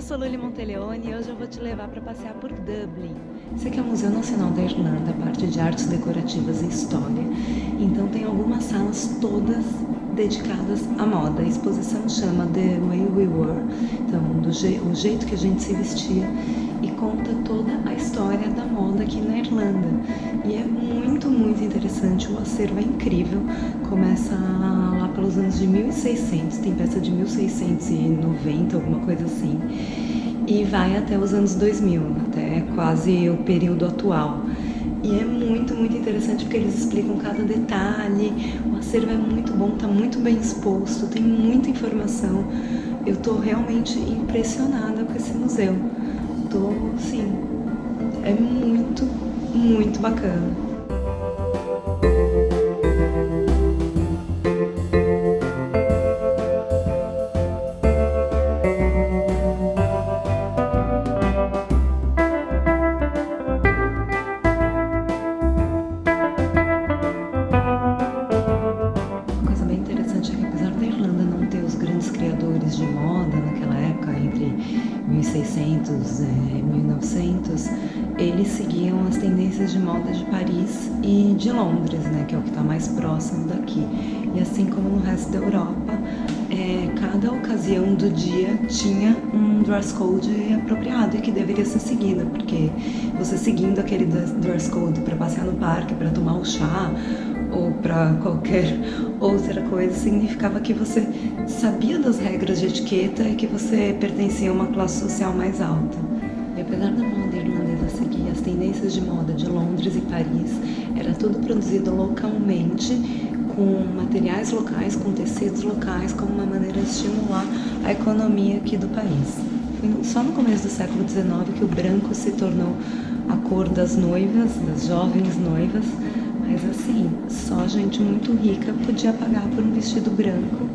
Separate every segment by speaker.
Speaker 1: sou Luli Monteleone e hoje eu vou te levar para passear por Dublin. Esse aqui é o Museu Nacional da Irlanda, parte de artes decorativas e história. Então tem algumas salas todas dedicadas à moda. A exposição chama The Way We Were, então o jeito que a gente se vestia, e conta toda a história da moda aqui na Irlanda. E é muito, muito interessante, o acervo é incrível, começa lá pelos anos de 1600, tem peça de 1690, alguma coisa assim, e vai até os anos 2000, até quase o período atual. E é muito, muito interessante porque eles explicam cada detalhe, o acervo é muito bom, está muito bem exposto, tem muita informação. Eu tô realmente impressionada com esse museu. Sim, é muito, muito bacana. Uma coisa bem interessante é que, apesar da Irlanda não ter os grandes criadores de moda naquela época, entre 1600 e 1900, eles seguiam as tendências de moda de Paris e de Londres, né, que é o que está mais próximo daqui. E assim como no resto da Europa, cada ocasião do dia tinha um dress code apropriado e que deveria ser seguido, porque você seguindo aquele dress code para passear no parque, para tomar um chá ou para qualquer outra coisa, significava que você sabia das regras de etiqueta e que você pertencia a uma classe social mais alta. E apesar da moda irlandesa seguir as tendências de moda de Londres e Paris, era tudo produzido localmente, com materiais locais, com tecidos locais, como uma maneira de estimular a economia aqui do país. Foi só no começo do século XIX que o branco se tornou a cor das noivas, das jovens noivas, mas assim, só gente muito rica podia pagar por um vestido branco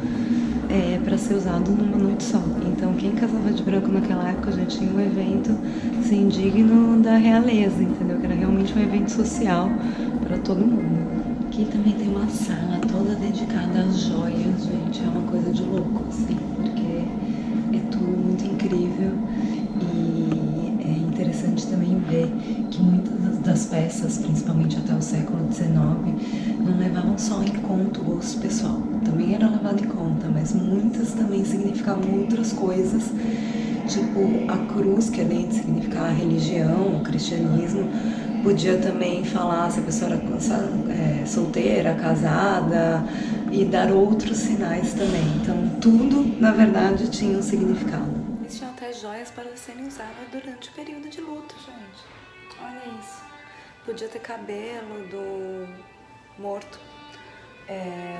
Speaker 1: para ser usado numa noite só. Então quem casava de branco naquela época já tinha um evento assim, digno da realeza, entendeu? Que era realmente um evento social para todo mundo. Aqui também tem uma sala toda dedicada às joias, gente, é uma coisa de louco, assim, porque é tudo muito incrível. E é interessante também ver que muitas das peças, principalmente até o século XIX, não levavam só em conta o gosto pessoal. Também era levado em conta, mas muitas também significavam outras coisas, tipo a cruz, que além de significar a religião, o cristianismo, podia também falar se a pessoa era solteira, casada, e dar outros sinais também. Então tudo, na verdade, tinha um significado. Eles tinham até joias para serem usadas durante o período de luto, gente. Olha isso. Podia ter cabelo do morto,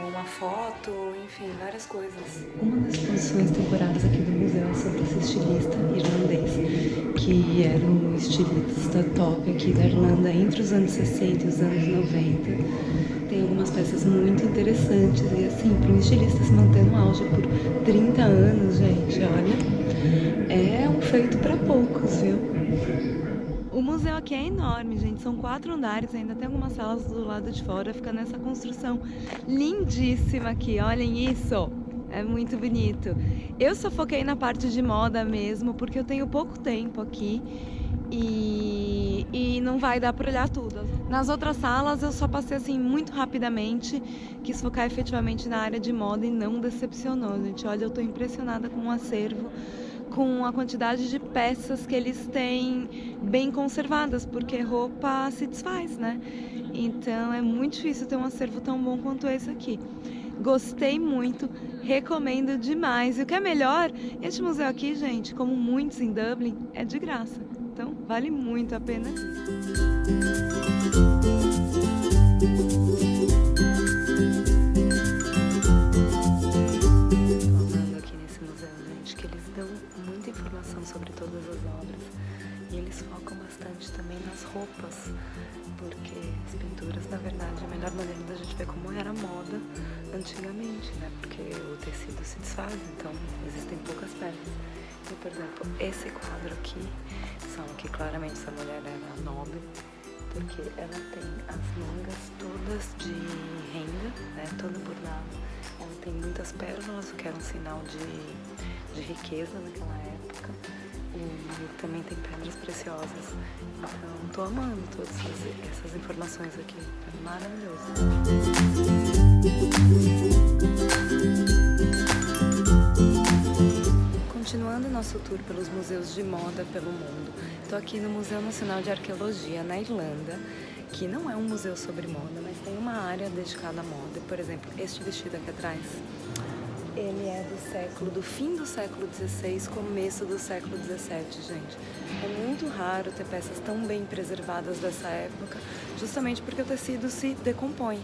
Speaker 1: uma foto, enfim, várias coisas. Uma das exposições temporárias aqui do museu é sobre esse estilista irlandês, que era um estilista top aqui da Irlanda entre os anos 60 e os anos 90. Tem algumas peças muito interessantes e assim, para um estilista se manter no auge por 30 anos, gente, olha, é um feito para poucos, viu? O museu aqui é enorme, gente, são 4 andares, ainda tem algumas salas do lado de fora, fica nessa construção lindíssima aqui, olhem isso, é muito bonito. Eu só foquei na parte de moda mesmo, porque eu tenho pouco tempo aqui e não vai dar para olhar tudo. Nas outras salas eu só passei assim muito rapidamente, quis focar efetivamente na área de moda e não decepcionou, gente, olha, eu tô impressionada com o acervo, com a quantidade de peças que eles têm bem conservadas, porque roupa se desfaz, né? Então é muito difícil ter um acervo tão bom quanto esse aqui. Gostei muito, recomendo demais. E o que é melhor, este museu aqui, gente, como muitos em Dublin, é de graça. Então vale muito a pena ir. Sobre todas as obras, e eles focam bastante também nas roupas, porque as pinturas, na verdade, é a melhor maneira da gente ver como era a moda antigamente, né? Porque o tecido se desfaz, então existem poucas peças. Então, por exemplo, esse quadro aqui, são que claramente essa mulher era nobre, porque ela tem as mangas todas de renda, né? Toda bordada. Ela tem muitas pérolas, o que era um sinal de riqueza naquela época. e também tem pedras preciosas. Então, tô amando todas essas informações aqui. É maravilhoso. Continuando nosso tour pelos museus de moda pelo mundo, estou aqui no Museu Nacional de Arqueologia, na Irlanda, que não é um museu sobre moda, mas tem uma área dedicada à moda. Por exemplo, este vestido aqui atrás, ele é do fim do século XVI, começo do século XVII, gente. É muito raro ter peças tão bem preservadas dessa época, justamente porque o tecido se decompõe.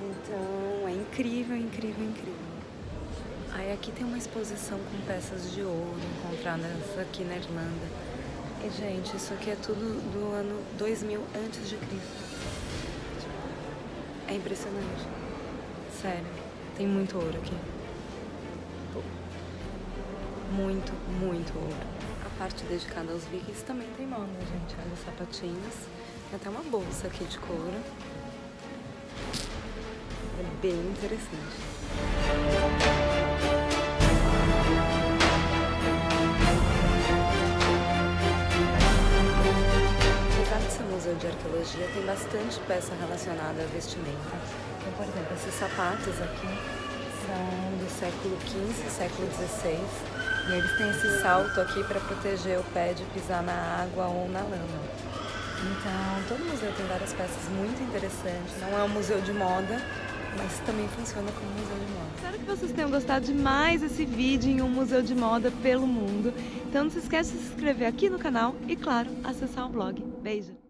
Speaker 1: Então, é incrível, incrível, incrível. Aí aqui tem uma exposição com peças de ouro encontradas aqui na Irlanda. E, gente, isso aqui é tudo do ano 2000 a.C. É impressionante. Sério, tem muito ouro aqui. Muito, muito ouro. A parte dedicada aos vikings também tem moda, gente. Olha os sapatinhos. Tem até uma bolsa aqui de couro. É bem interessante. Apesar de ser um museu de arqueologia, tem bastante peça relacionada à vestimenta. Então, por exemplo, esses sapatos aqui são do século XV, século XVI. E eles têm esse salto aqui para proteger o pé de pisar na água ou na lama. Então, todo museu tem várias peças muito interessantes. Não é um museu de moda, mas também funciona como um museu de moda. Espero que vocês tenham gostado demais desse vídeo em um museu de moda pelo mundo. Então não se esqueça de se inscrever aqui no canal e, claro, acessar o blog. Beijo!